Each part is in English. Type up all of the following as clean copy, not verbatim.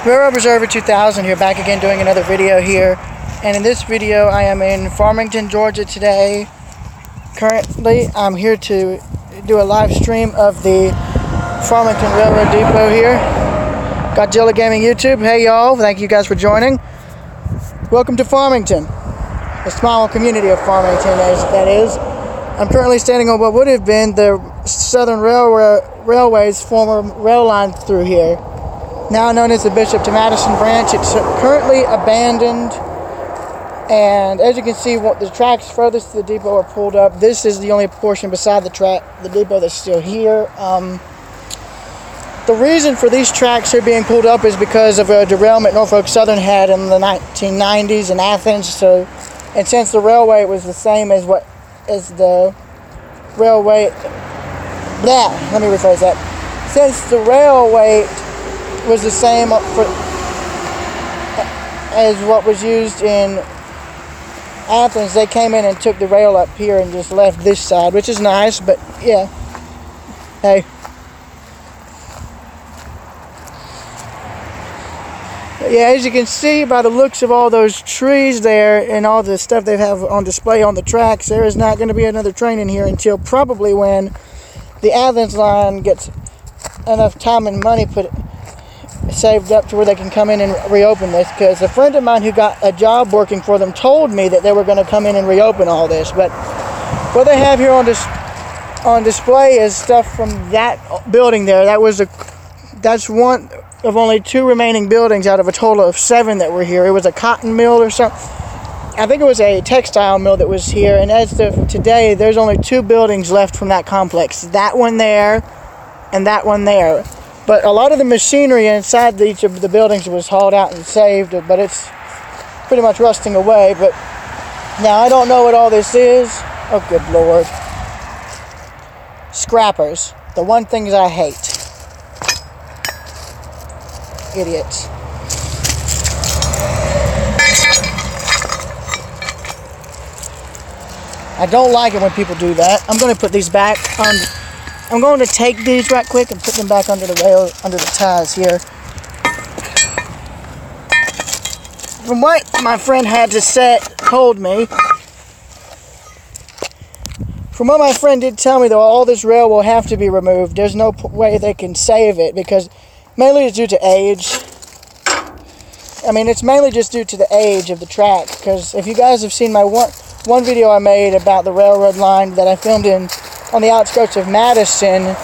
Railroad Observer 2000 here, back again doing another video here. And in this video I am in Farmington, Georgia today. Currently I'm here to do a live stream of the Farmington Railroad Depot here. Godzilla Gaming YouTube, hey y'all, thank you guys for joining. Welcome to Farmington, a small community of Farmington as that is. I'm currently standing on what would have been the Southern Railway's former rail line through here, now known as the Bishop to Madison branch. It's currently abandoned, and as you can see, the tracks furthest to the depot are pulled up. This is the only portion beside the depot that's still here. The reason for these tracks here being pulled up is because of a derailment Norfolk Southern had in the 1990s in Athens. And since the railway was the same as the railway, let me rephrase that. Since the railway was the same as what was used in Athens, they came in and took the rail up here and just left this side, which is nice, but yeah. Hey. Yeah, as you can see by the looks of all those trees there and all the stuff they have on display on the tracks, there is not going to be another train in here until probably when the Athens line gets enough time and money saved up to where they can come in and reopen this. Because a friend of mine who got a job working for them told me that they were going to come in and reopen all this. But what they have here on display is stuff from that building there. That's one of only 2 remaining buildings out of a total of 7 that were here. It was a cotton mill or something. I think it was a textile mill that was here, and as of today, there's only 2 buildings left from that complex. That one there, and that one there. But a lot of the machinery inside each of the buildings was hauled out and saved, but it's pretty much rusting away. But now I don't know what all this is. Oh, good Lord. Scrappers. The one things I hate. Idiots. I don't like it when people do that. I'm going to put these back on. I'm going to take these right quick and put them back under the rail, under the ties here. From what my friend had told me, from what my friend did tell me, though, all this rail will have to be removed. There's no way they can save it because mainly it's due to age. I mean, it's mainly just due to the age of the track. Because if you guys have seen my one video I made about the railroad line that I filmed on the outskirts of Madison,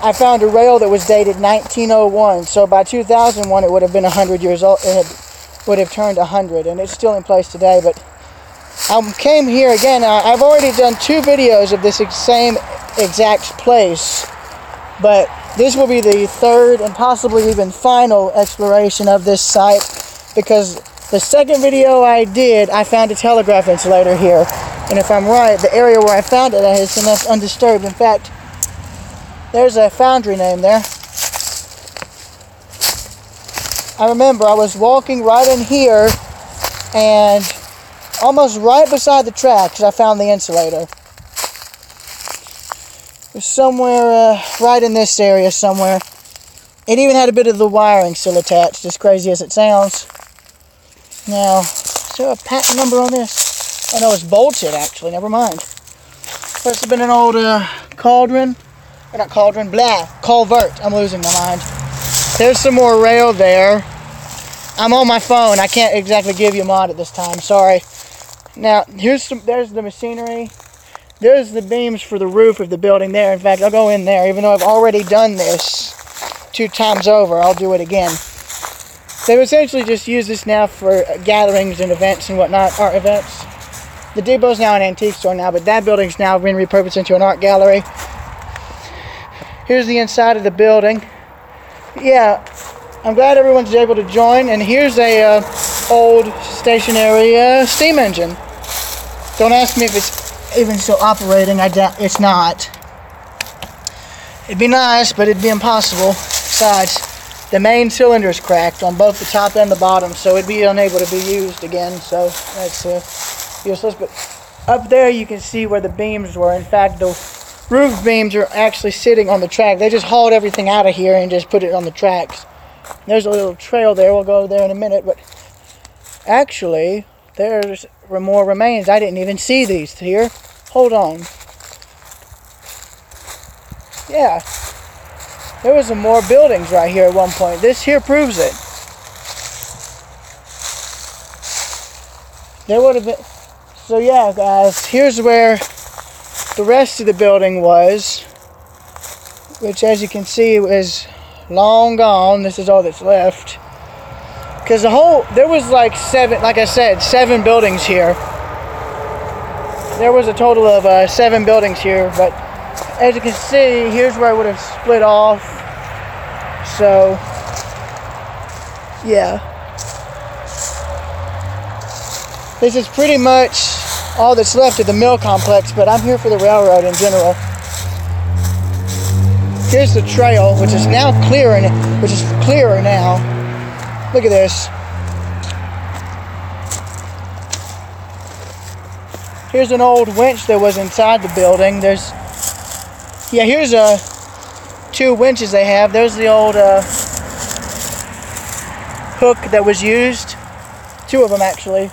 I found a rail that was dated 1901. So by 2001, it would have been 100 years old. It would have turned 100, and it's still in place today. But I came here again. I've already done 2 videos of this same exact place, but this will be the 3rd and possibly even final exploration of this site, because the second video I did, I found a telegraph insulator here. And if I'm right, the area where I found it is enough undisturbed. In fact, there's a foundry name there. I remember I was walking right in here and almost right beside the tracks I found the insulator. It's somewhere right in this area somewhere. It even had a bit of the wiring still attached, as crazy as it sounds. Now, is there a patent number on this? Oh no, it's bolted actually, never mind. Must have been an old cauldron. Or not cauldron, culvert. I'm losing my mind. There's some more rail there. I'm on my phone. I can't exactly give you a mod at this time, sorry. Now, there's the machinery. There's the beams for the roof of the building there. In fact, I'll go in there, even though I've already done this 2 times over. I'll do it again. They've essentially just used this now for gatherings and events and whatnot, art events. The depot's now an antique store now, but that building's now been repurposed into an art gallery. Here's the inside of the building. Yeah, I'm glad everyone's able to join. And here's a old stationary steam engine. Don't ask me if it's even still operating. I doubt it's not. It'd be nice, but it'd be impossible. Besides, the main cylinder is cracked on both the top and the bottom, so it'd be unable to be used again. So that's useless. But up there you can see where the beams were. In fact, the roof beams are actually sitting on the track. They just hauled everything out of here and just put it on the tracks. There's a little trail there. We'll go there in a minute. But actually, there's more remains. I didn't even see these here. Hold on. Yeah. There was some more buildings right here at one point. This here proves it. There would have been... So yeah, guys, here's where the rest of the building was, which, as you can see, is long gone. This is all that's left. Because there was like seven buildings here. There was a total of 7 buildings here, but as you can see, here's where I would have split off. So, yeah. This is pretty much all that's left of the mill complex, but I'm here for the railroad in general. Here's the trail, which is now clearer now. Look at this. Here's an old winch that was inside the building. Here's 2 winches they have. There's the old hook that was used. 2 of them, actually.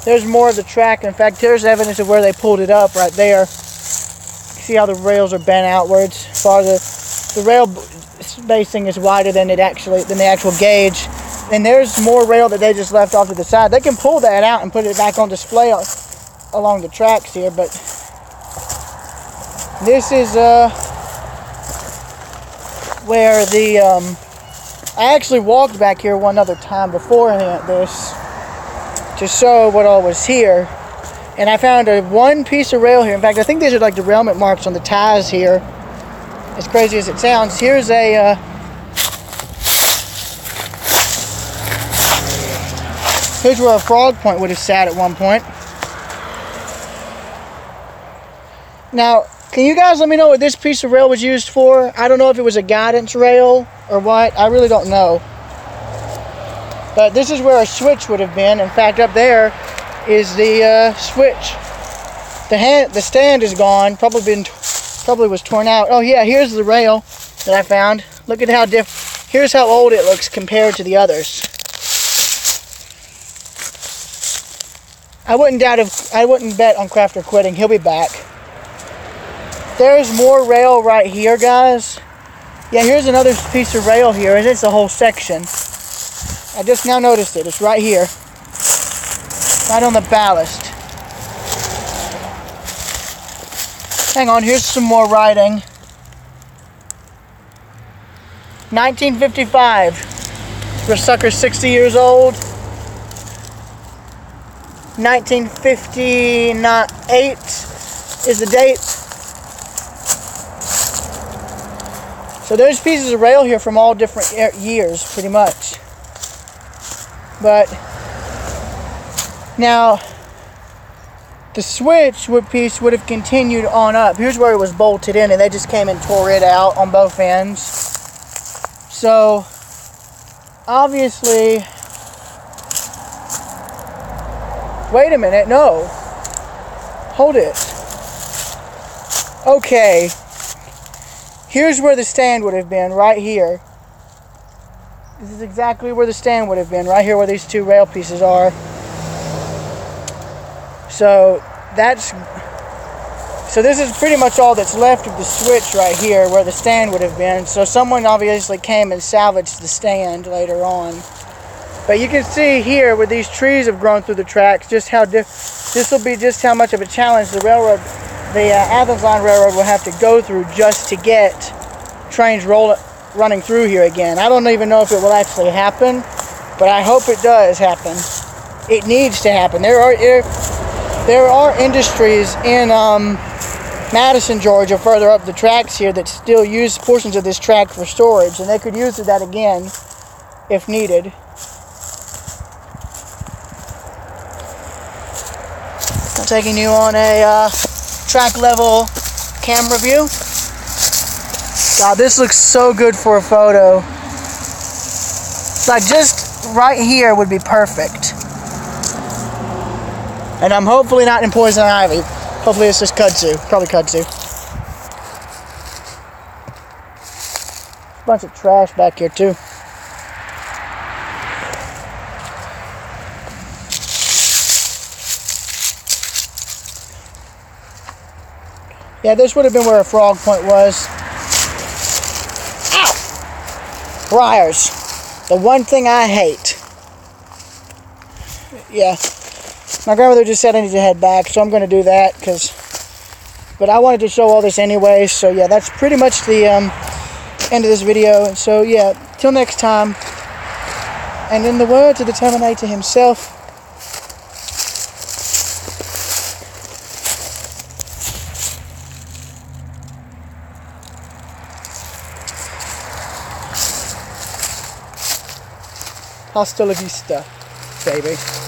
There's more of the track. In fact, there's evidence of where they pulled it up right there. See how the rails are bent outwards. As far as the rail spacing is wider than the actual gauge. And there's more rail that they just left off to the side. They can pull that out and put it back on display along the tracks here, but this is where the I actually walked back here one other time beforehand this to show what all was here, and I found one piece of rail here. In fact, I think these are like derailment marks on the ties here. As crazy as it sounds, here's here's where a frog point would have sat at one point. Now, can you guys let me know what this piece of rail was used for? I don't know if it was a guidance rail or what. I really don't know. But this is where a switch would have been. In fact, up there is the switch. The stand is gone. Probably was torn out. Oh yeah, here's the rail that I found. Look at how here's how old it looks compared to the others. I wouldn't bet on Crafter quitting. He'll be back. There's more rail right here, guys. Yeah, here's another piece of rail here, and it's a whole section. I just now noticed it. It's right here. Right on the ballast. Hang on, here's some more writing. 1955. This sucker's 60 years old. 1958 is the date. So there's pieces of rail here from all different years, pretty much. But now the switch piece would have continued on up. Here's where it was bolted in, and they just came and tore it out on both ends. So obviously, wait a minute, no. Hold it. Okay. Here's where the stand would have been, right here. This is exactly where the stand would have been, right here where these 2 rail pieces are. So this is pretty much all that's left of the switch right here, where the stand would have been. So someone obviously came and salvaged the stand later on. But you can see here where these trees have grown through the tracks, just how this will be just how much of a challenge the railroad, the Athens Line Railroad, will have to go through just to get trains running through here again. I don't even know if it will actually happen, but I hope it does happen. It needs to happen. There are industries in Madison, Georgia, further up the tracks here, that still use portions of this track for storage, and they could use that again if needed. I'm taking you on a track level camera view. God, this looks so good for a photo. Like, just right here would be perfect. And I'm hopefully not in poison ivy. Hopefully it's just kudzu. Probably kudzu. Bunch of trash back here too. Yeah, this would have been where a frog point was. Ow! Briars. The one thing I hate. Yeah. My grandmother just said I need to head back, so I'm going to do that. But I wanted to show all this anyway, so yeah, that's pretty much the end of this video. And so yeah, till next time. And in the words of the Terminator himself, hasta la vista, baby.